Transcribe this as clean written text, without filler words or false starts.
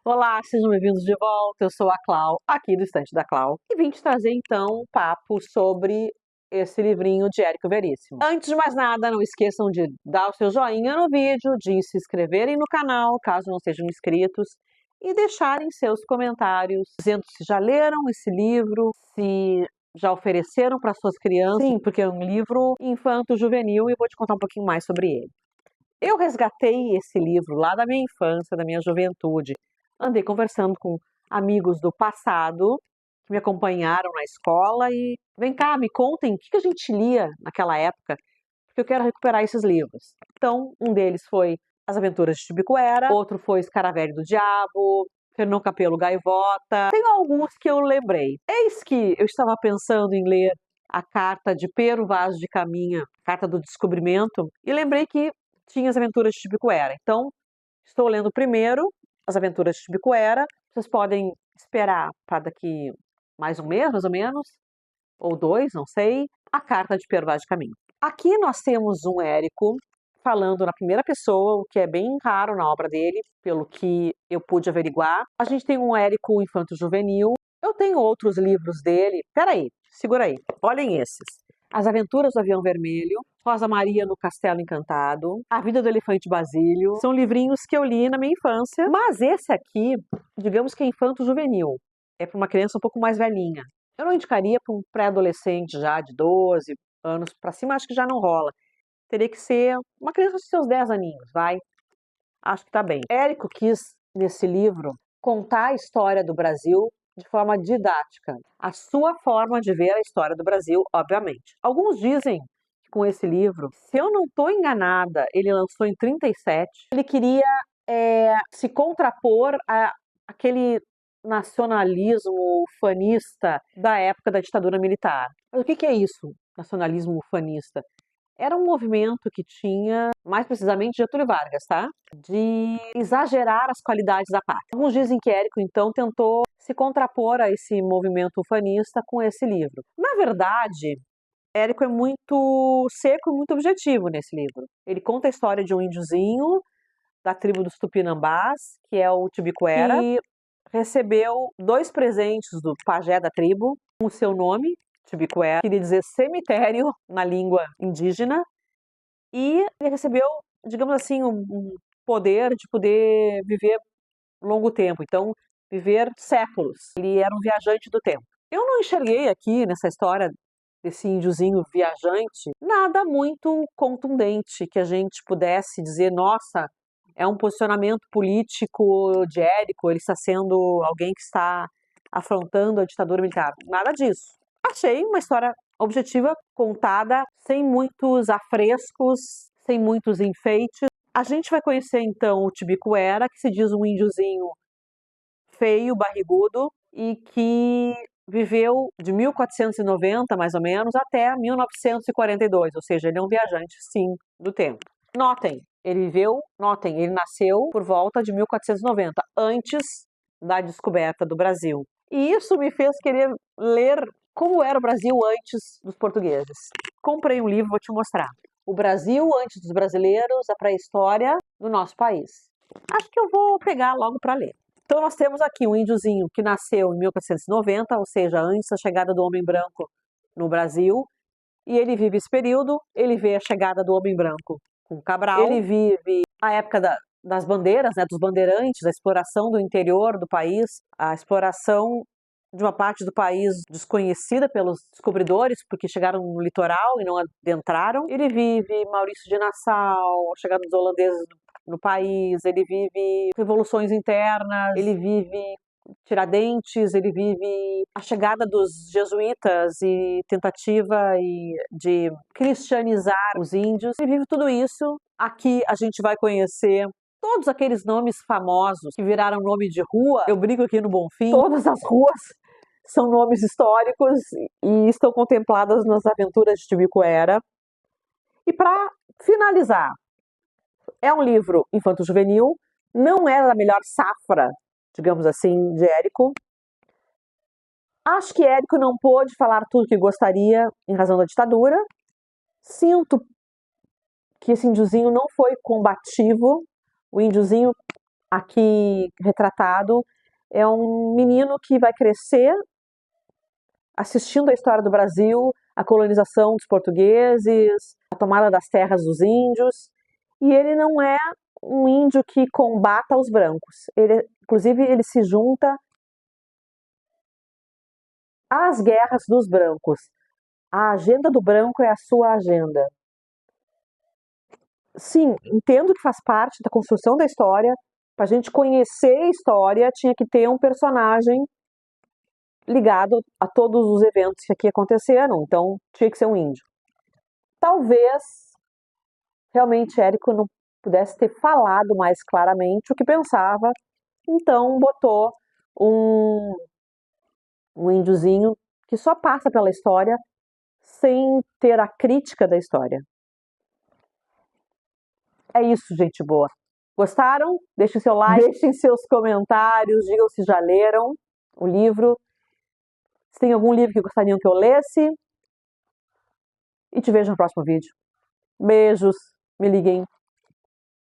Olá, sejam bem-vindos de volta. Eu sou a Clau, aqui do Estante da Clau, e vim te trazer então um papo sobre esse livrinho de Érico Veríssimo. Antes de mais nada, não esqueçam de dar o seu joinha no vídeo, de se inscreverem no canal, caso não sejam inscritos, e deixarem seus comentários dizendo se já leram esse livro, se já ofereceram para suas crianças. Sim, porque é um livro infanto-juvenil e eu vou te contar um pouquinho mais sobre ele. Eu resgatei esse livro lá da minha infância, da minha juventude. Andei conversando com amigos do passado que me acompanharam na escola e vem cá, me contem o que a gente lia naquela época, porque eu quero recuperar esses livros. Então, um deles foi As Aventuras de Tibicuera, outro foi Escaravelho do Diabo, Fernão Capelo Gaivota. Tem alguns que eu lembrei. Eis que eu estava pensando em ler a carta de Pero Vaz de Caminha, Carta do Descobrimento, e lembrei que tinha As Aventuras de Tibicuera. Então, estou lendo primeiro As Aventuras de Tibicuera. Vocês podem esperar para daqui mais um mês, mais ou menos, ou dois, não sei, a Carta de Pero Vaz de Caminho. Aqui nós temos um Érico falando na primeira pessoa, o que é bem raro na obra dele, pelo que eu pude averiguar. A gente tem um Érico infanto-juvenil. Eu tenho outros livros dele. Peraí, segura aí. Olhem esses. As Aventuras do Avião Vermelho, Rosa Maria no Castelo Encantado, A Vida do Elefante Basílio. São livrinhos que eu li na minha infância, mas esse aqui, digamos que é infanto-juvenil. É para uma criança um pouco mais velhinha. Eu não indicaria para um pré-adolescente já de 12 anos para cima, acho que já não rola. Teria que ser uma criança de seus 10 aninhos, vai. Acho que tá bem. Érico quis, nesse livro, contar a história do Brasil de forma didática. A sua forma de ver a história do Brasil, obviamente. Alguns dizem que com esse livro, se eu não estou enganada, ele lançou em 37, ele queria se contrapor àquele nacionalismo ufanista da época da ditadura militar. Mas o que é isso, nacionalismo ufanista? Era um movimento que tinha, mais precisamente, Getúlio Vargas, tá? De exagerar as qualidades da pátria. Alguns dizem que Érico, então, tentou se contrapor a esse movimento ufanista com esse livro. Na verdade, Érico é muito seco e muito objetivo nesse livro. Ele conta a história de um índiozinho da tribo dos Tupinambás, que é o Tibicuera, que recebeu 2 presentes do pajé da tribo, com o seu nome, Tibicuera, queria dizer cemitério na língua indígena, e ele recebeu, digamos assim, um poder de poder viver longo tempo, então viver séculos. Ele era um viajante do tempo. Eu não enxerguei aqui nessa história desse índiozinho viajante nada muito contundente que a gente pudesse dizer, nossa, é um posicionamento político de Érico, ele está sendo alguém que está afrontando a ditadura militar. Nada disso. Achei uma história objetiva, contada, sem muitos afrescos, sem muitos enfeites. A gente vai conhecer então o Tibicuera, que se diz um índiozinho feio, barrigudo, e que viveu de 1490, mais ou menos, até 1942, ou seja, ele é um viajante, sim, do tempo. Notem, ele nasceu por volta de 1490, antes da descoberta do Brasil. E isso me fez querer ler como era o Brasil antes dos portugueses. Comprei um livro, vou te mostrar. O Brasil antes dos brasileiros, a pré-história do nosso país. Acho que eu vou pegar logo para ler. Então nós temos aqui um índiozinho que nasceu em 1490, ou seja, antes da chegada do homem branco no Brasil, e ele vive esse período, ele vê a chegada do homem branco com Cabral, ele vive a época das bandeiras, né, dos bandeirantes, a exploração do interior do país, a exploração de uma parte do país desconhecida pelos descobridores, porque chegaram no litoral e não adentraram. Ele vive Maurício de Nassau, a chegada dos holandeses no país, ele vive revoluções internas, ele vive Tiradentes, ele vive a chegada dos jesuítas e tentativa de cristianizar os índios. Ele vive tudo isso. Aqui a gente vai conhecer todos aqueles nomes famosos que viraram nome de rua. Eu brinco aqui no Bonfim, todas as ruas são nomes históricos e estão contempladas nas Aventuras de Tibicuera. E para finalizar, é um livro infanto-juvenil, não é da melhor safra, digamos assim, de Érico. Acho que Érico não pôde falar tudo o que gostaria em razão da ditadura. Sinto que esse índiozinho não foi combativo. O índiozinho aqui retratado é um menino que vai crescer assistindo a história do Brasil, a colonização dos portugueses, a tomada das terras dos índios, e ele não é um índio que combata os brancos. Inclusive, ele se junta às guerras dos brancos. A agenda do branco é a sua agenda. Sim, entendo que faz parte da construção da história. Para a gente conhecer a história, tinha que ter um personagem ligado a todos os eventos que aqui aconteceram, então tinha que ser um índio. Talvez realmente Érico não pudesse ter falado mais claramente o que pensava, então botou um, um índiozinho que só passa pela história sem ter a crítica da história. É isso, gente boa. Gostaram? Deixem seu like, deixem seus comentários, digam se já leram o livro, se tem algum livro que gostariam que eu lesse. E te vejo no próximo vídeo. Beijos, me liguem.